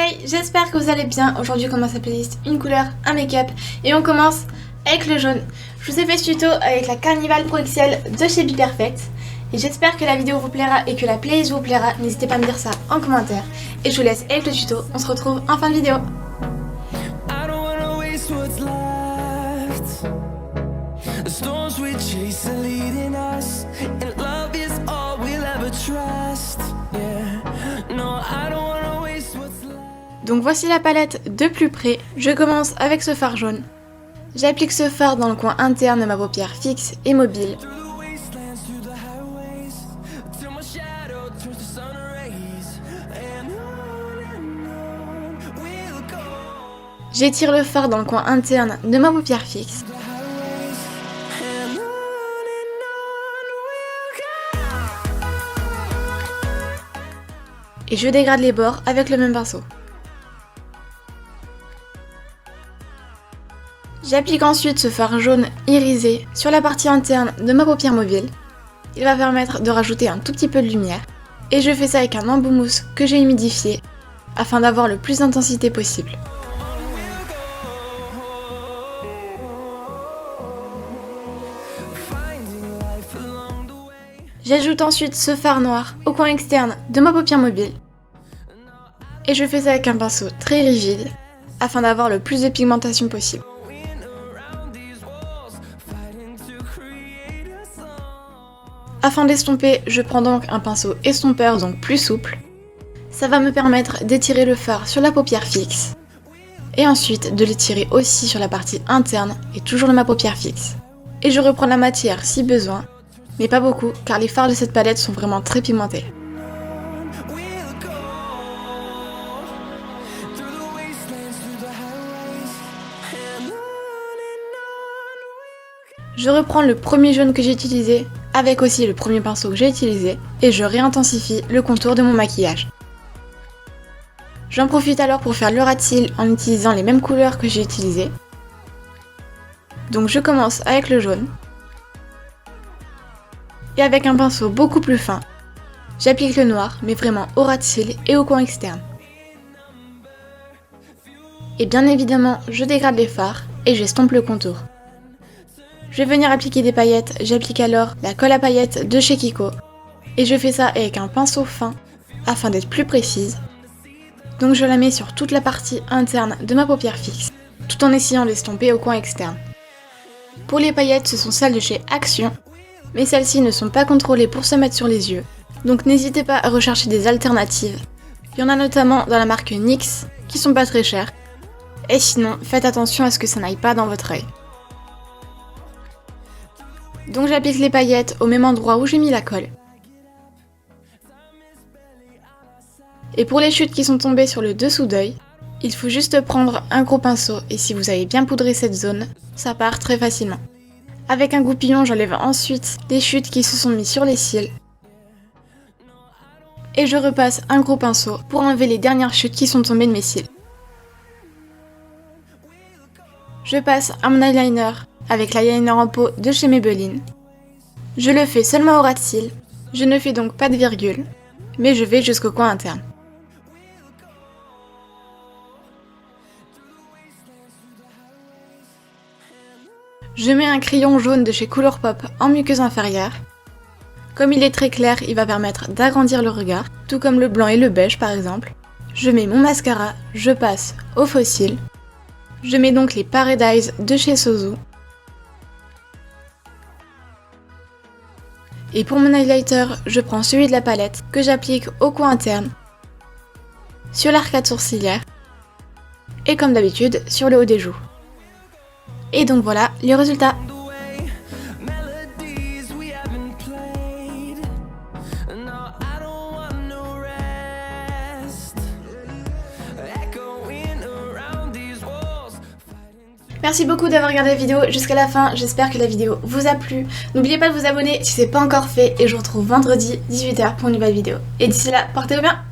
Hey, j'espère que vous allez bien. Aujourd'hui on commence la playlist une couleur, un make-up et on commence avec le jaune. Je vous ai fait ce tuto avec la Carnival Pro XL de chez Be Perfect et j'espère que la vidéo vous plaira et que la playlist vous plaira. N'hésitez pas à me dire ça en commentaire et je vous laisse avec le tuto. On se retrouve en fin de vidéo. Donc voici la palette de plus près. Je commence avec ce fard jaune. J'applique ce fard dans le coin interne de ma paupière fixe et mobile. J'étire le fard dans le coin interne de ma paupière fixe. Et je dégrade les bords avec le même pinceau. J'applique ensuite ce fard jaune irisé sur la partie interne de ma paupière mobile. Il va permettre de rajouter un tout petit peu de lumière. Et je fais ça avec un embout mousse que j'ai humidifié afin d'avoir le plus d'intensité possible. J'ajoute ensuite ce fard noir au coin externe de ma paupière mobile. Et je fais ça avec un pinceau très rigide afin d'avoir le plus de pigmentation possible. Afin d'estomper, je prends donc un pinceau estompeur, donc plus souple. Ça va me permettre d'étirer le fard sur la paupière fixe. Et ensuite de l'étirer aussi sur la partie interne et toujours de ma paupière fixe. Et je reprends la matière si besoin, mais pas beaucoup car les fards de cette palette sont vraiment très pigmentés. Je reprends le premier jaune que j'ai utilisé, avec aussi le premier pinceau que j'ai utilisé, et je réintensifie le contour de mon maquillage. J'en profite alors pour faire le ras de cils en utilisant les mêmes couleurs que j'ai utilisées. Donc je commence avec le jaune. Et avec un pinceau beaucoup plus fin, j'applique le noir, mais vraiment au ras de cils et au coin externe. Et bien évidemment, je dégrade les fards et j'estompe le contour. Je vais venir appliquer des paillettes, j'applique alors la colle à paillettes de chez Kiko. Et je fais ça avec un pinceau fin, afin d'être plus précise. Donc je la mets sur toute la partie interne de ma paupière fixe, tout en essayant d'estomper au coin externe. Pour les paillettes, ce sont celles de chez Action, mais celles-ci ne sont pas contrôlées pour se mettre sur les yeux. Donc n'hésitez pas à rechercher des alternatives. Il y en a notamment dans la marque NYX, qui sont pas très chères. Et sinon, faites attention à ce que ça n'aille pas dans votre œil. Donc j'applique les paillettes au même endroit où j'ai mis la colle. Et pour les chutes qui sont tombées sur le dessous d'œil, il faut juste prendre un gros pinceau et si vous avez bien poudré cette zone, ça part très facilement. Avec un goupillon, j'enlève ensuite les chutes qui se sont mises sur les cils. Et je repasse un gros pinceau pour enlever les dernières chutes qui sont tombées de mes cils. Je passe à mon eyeliner avec l'eyeliner en pot de chez Maybelline. Je le fais seulement au ras de cils, je ne fais donc pas de virgule, mais je vais jusqu'au coin interne. Je mets un crayon jaune de chez Colourpop en muqueuse inférieure. Comme il est très clair, il va permettre d'agrandir le regard, tout comme le blanc et le beige par exemple. Je mets mon mascara, je passe au faux cils. Je mets donc les Paradise de chez Sozu. Et pour mon highlighter, je prends celui de la palette que j'applique au coin interne, sur l'arcade sourcilière et comme d'habitude sur le haut des joues. Et donc voilà le résultat. Merci beaucoup d'avoir regardé la vidéo jusqu'à la fin, j'espère que la vidéo vous a plu. N'oubliez pas de vous abonner si ce n'est pas encore fait et je vous retrouve vendredi 18h pour une nouvelle vidéo. Et d'ici là, portez-vous bien.